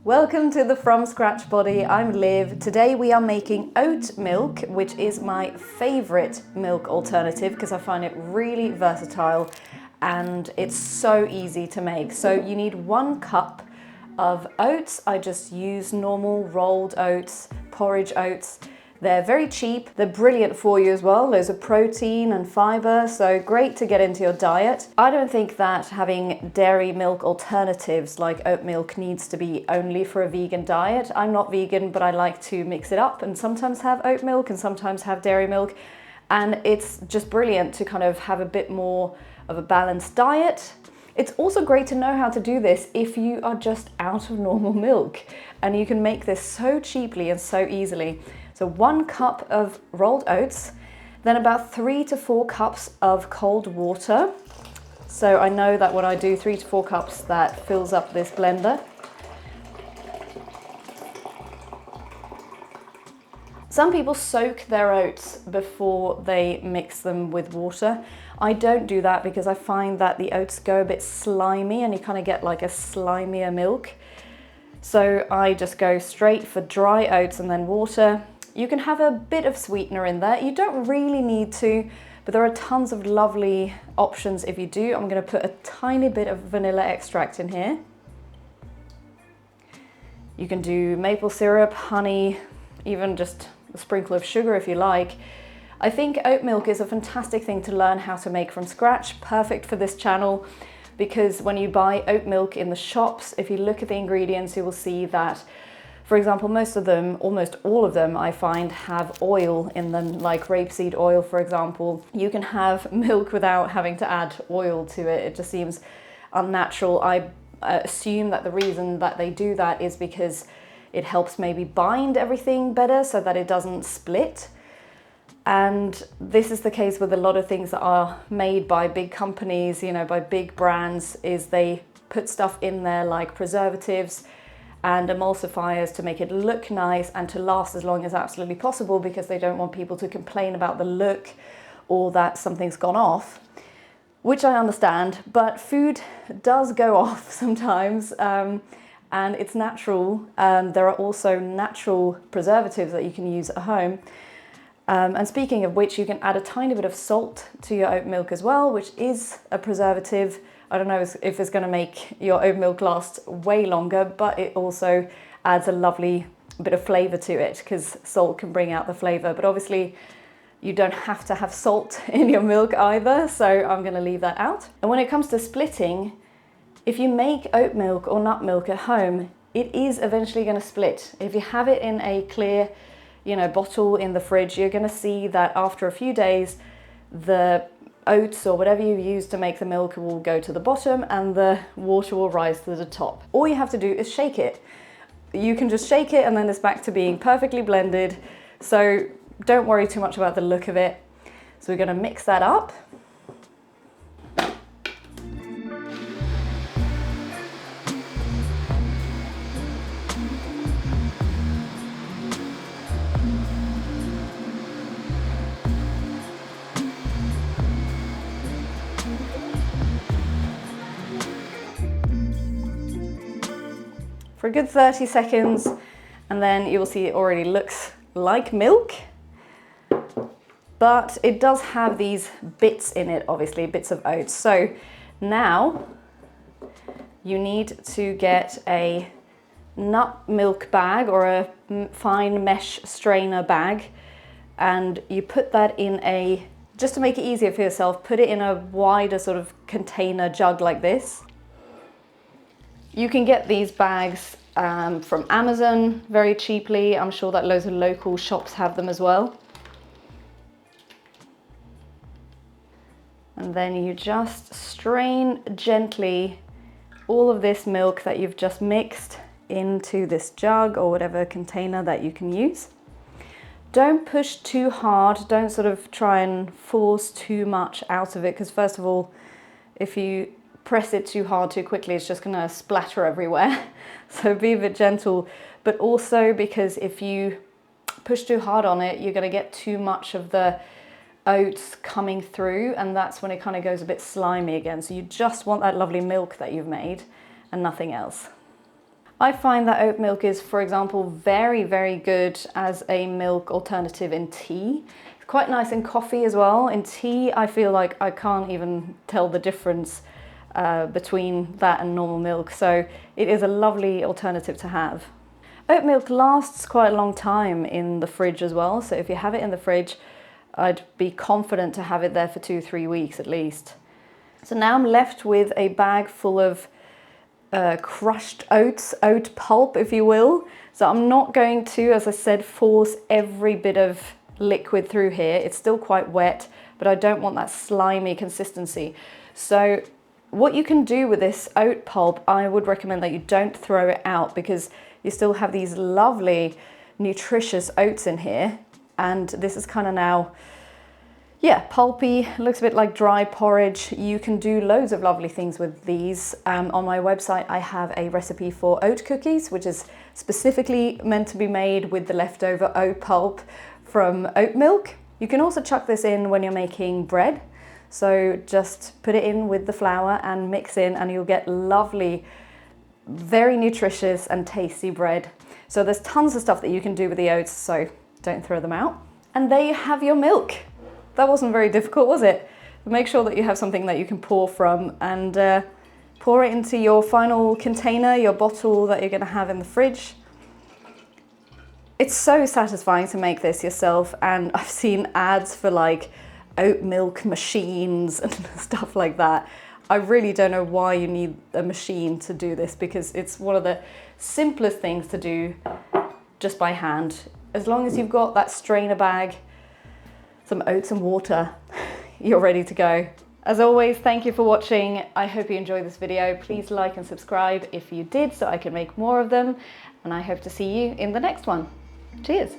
Welcome to the From Scratch Body. I'm Liv. Today we are making oat milk, which is my favorite milk alternative because I find it really versatile and it's so easy to make. So you need 1 cup of oats. I just use normal rolled oats, porridge oats. They're very cheap, they're brilliant for you as well. Loads of protein and fiber, so great to get into your diet. I don't think that having dairy milk alternatives like oat milk needs to be only for a vegan diet. I'm not vegan, but I like to mix it up and sometimes have oat milk and sometimes have dairy milk. And it's just brilliant to kind of have a bit more of a balanced diet. It's also great to know how to do this if you are just out of normal milk, and you can make this so cheaply and so easily. So 1 cup of rolled oats, then about 3 to 4 cups of cold water. So I know that when I do 3 to 4 cups, that fills up this blender. Some people soak their oats before they mix them with water. I don't do that because I find that the oats go a bit slimy and you kind of get like a slimier milk. So I just go straight for dry oats and then water. You can have a bit of sweetener in there. You don't really need to, but there are tons of lovely options if you do. I'm going to put a tiny bit of vanilla extract in here. You can do maple syrup, honey, even just a sprinkle of sugar if you like. I think oat milk is a fantastic thing to learn how to make from scratch. Perfect for this channel because when you buy oat milk in the shops, if you look at the ingredients, you will see that, for example, most of them, almost all of them, I find have oil in them, like rapeseed oil, for example. You can have milk without having to add oil to it. It just seems unnatural. I assume that the reason that they do that is because it helps maybe bind everything better so that it doesn't split. And this is the case with a lot of things that are made by big companies, you know, by big brands, is they put stuff in there like preservatives and emulsifiers to make it look nice and to last as long as absolutely possible because they don't want people to complain about the look or that something's gone off, which I understand, but food does go off sometimes and it's natural. There are also natural preservatives that you can use at home. And speaking of which, you can add a tiny bit of salt to your oat milk as well, which is a preservative. I don't know if it's going to make your oat milk last way longer, but it also adds a lovely bit of flavor to it because salt can bring out the flavor. But obviously you don't have to have salt in your milk either, so I'm going to leave that out. And when it comes to splitting, if you make oat milk or nut milk at home, it is eventually going to split. If you have it in a clear, bottle in the fridge, you're going to see that after a few days, the oats or whatever you use to make the milk will go to the bottom and the water will rise to the top. All you have to do is shake it. You can just shake it and then it's back to being perfectly blended. So don't worry too much about the look of it. So we're going to mix that up. For a good 30 seconds, and then you will see it already looks like milk, but it does have these bits in it, obviously, bits of oats. So now you need to get a nut milk bag or a fine mesh strainer bag, and you put that in just to make it easier for yourself, put it in a wider sort of container jug like this. You can get these bags from Amazon very cheaply. I'm sure that loads of local shops have them as well. And then you just strain gently all of this milk that you've just mixed into this jug or whatever container that you can use. Don't push too hard. Don't sort of try and force too much out of it because first of all, if you press it too hard too quickly, it's just going to splatter everywhere. So be a bit gentle, but also because if you push too hard on it, you're going to get too much of the oats coming through, and that's when it kind of goes a bit slimy again. So you just want that lovely milk that you've made and nothing else. I find that oat milk is, for example, very, very good as a milk alternative in tea. It's quite nice in coffee as well. In tea, I feel like I can't even tell the difference between that and normal milk. So it is a lovely alternative to have. Oat milk lasts quite a long time in the fridge as well. So if you have it in the fridge, I'd be confident to have it there for 2-3 weeks at least. So now I'm left with a bag full of crushed oats, oat pulp, if you will. So I'm not going to, as I said, force every bit of liquid through here. It's still quite wet, but I don't want that slimy consistency. So what you can do with this oat pulp, I would recommend that you don't throw it out, because you still have these lovely nutritious oats in here. And this is kind of now, yeah, pulpy, looks a bit like dry porridge. You can do loads of lovely things with these. On my website, I have a recipe for oat cookies, which is specifically meant to be made with the leftover oat pulp from oat milk. You can also chuck this in when you're making bread. So just put it in with the flour and mix in, and you'll get lovely, very nutritious and tasty bread. So there's tons of stuff that you can do with the oats, so don't throw them out. And there you have your milk. That wasn't very difficult, was it? Make sure that you have something that you can pour from, and pour it into your final container, your bottle that you're going to have in the fridge. It's so satisfying to make this yourself, and I've seen ads for like oat milk machines and stuff like that. I really don't know why you need a machine to do this, because it's one of the simplest things to do just by hand. As long as you've got that strainer bag, some oats and water, you're ready to go. As always, thank you for watching. I hope you enjoyed this video. Please like and subscribe if you did, so I can make more of them. And I hope to see you in the next one. Cheers.